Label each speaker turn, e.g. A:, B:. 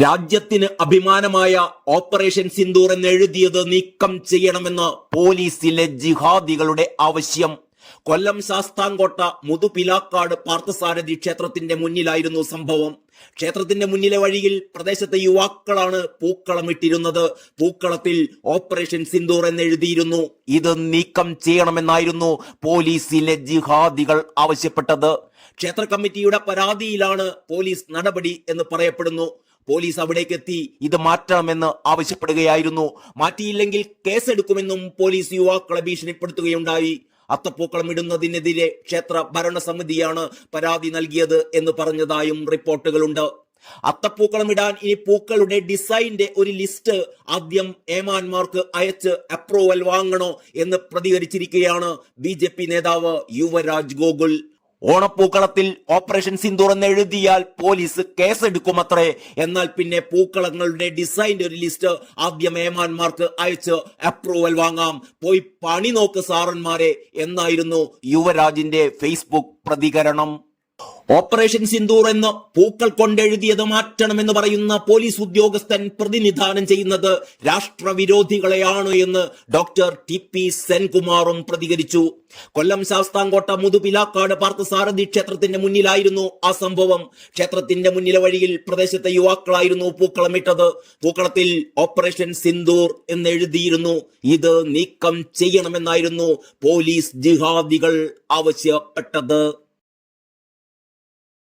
A: രാജ്യത്തിന് അഭിമാനമായ ഓപ്പറേഷൻ സിന്ദൂർ എന്നെഴുതിയത് നീക്കം ചെയ്യണമെന്ന് പോലീസിലെ ജിഹാദികളുടെ ആവശ്യം. കൊല്ലം ശാസ്താംകോട്ട മുതുപിലാക്കാട് പാർത്ഥസാരഥി ക്ഷേത്രത്തിന്റെ മുന്നിലായിരുന്നു സംഭവം. ക്ഷേത്രത്തിന്റെ മുന്നിലെ വഴിയിൽ പ്രദേശത്തെ യുവാക്കളാണ് പൂക്കളമിട്ടിരുന്നത്. പൂക്കളത്തിൽ ഓപ്പറേഷൻ സിന്ദൂർ എന്നെഴുതിയിരുന്നു. ഇത് നീക്കം ചെയ്യണമെന്നായിരുന്നു പോലീസിലെ ജിഹാദികൾ ആവശ്യപ്പെട്ടത്. ക്ഷേത്ര കമ്മിറ്റിയുടെ പരാതിയിലാണ് പോലീസ് നടപടി എന്ന് പറയപ്പെടുന്നു. പോലീസ് അവിടേക്ക് എത്തി ഇത് മാറ്റണമെന്ന് ആവശ്യപ്പെടുകയായിരുന്നു. മാറ്റിയില്ലെങ്കിൽ കേസെടുക്കുമെന്നും പോലീസ് യുവാക്കളെ ഭീഷണിപ്പെടുത്തുകയുണ്ടായി. അത്തപ്പൂക്കളം ഇടുന്നതിനെതിരെ ക്ഷേത്ര ഭരണസമിതിയാണ് പരാതി നൽകിയത് എന്ന് പറഞ്ഞതായും റിപ്പോർട്ടുകളുണ്ട്. അത്തപ്പൂക്കളം ഇടാൻ ഇനി പൂക്കളുടെ ഡിസൈന്റെ ഒരു ലിസ്റ്റ് ആദ്യം ഏമാന്മാർക്ക് അയച്ച് അപ്രൂവൽ വാങ്ങണോ എന്ന് പ്രതികരിച്ചിരിക്കുകയാണ് BJP നേതാവ് യുവരാജ് ഗോകുൽ. ഓണപ്പൂക്കളത്തിൽ ഓപ്പറേഷൻ സിന്ദൂർ എന്ന് എഴുതിയാൽ പോലീസ് കേസെടുക്കുമത്രേ. എന്നാൽ പിന്നെ പൂക്കളങ്ങളുടെ ഡിസൈൻ്റെ ഒരു ലിസ്റ്റ് ആദ്യം ഏമാന്മാർക്ക് അയച്ച് അപ്രൂവൽ വാങ്ങാം. പോയി പണി നോക്ക് സാറന്മാരെ എന്നായിരുന്നു യുവരാജിന്റെ ഫേസ്ബുക്ക് പ്രതികരണം. ഓപ്പറേഷൻ സിന്ദൂർ എന്ന് പൂക്കൾ കൊണ്ടെഴുതിയത് മാറ്റണമെന്ന് പറയുന്ന പോലീസ് ഉദ്യോഗസ്ഥൻ പ്രതിനിധാനം ചെയ്യുന്നത് രാഷ്ട്രവിരോധികളെയാണ് എന്ന് ഡോക്ടർ TP സെൻകുമാറും പ്രതികരിച്ചു. കൊല്ലം ശാസ്താംകോട്ട മുതുപിലാക്കാട് പാർത്ഥസാരഥി ക്ഷേത്രത്തിന്റെ മുന്നിലായിരുന്നു ആ സംഭവം. ക്ഷേത്രത്തിന്റെ മുന്നിലെ വഴിയിൽ പ്രദേശത്തെ യുവാക്കളായിരുന്നു പൂക്കളമിട്ടത്. പൂക്കളത്തിൽ ഓപ്പറേഷൻ സിന്ദൂർ എന്നെഴുതിയിരുന്നു. ഇത് നീക്കം ചെയ്യണമെന്നായിരുന്നു പോലീസ് ജിഹാദികൾ ആവശ്യപ്പെട്ടത്.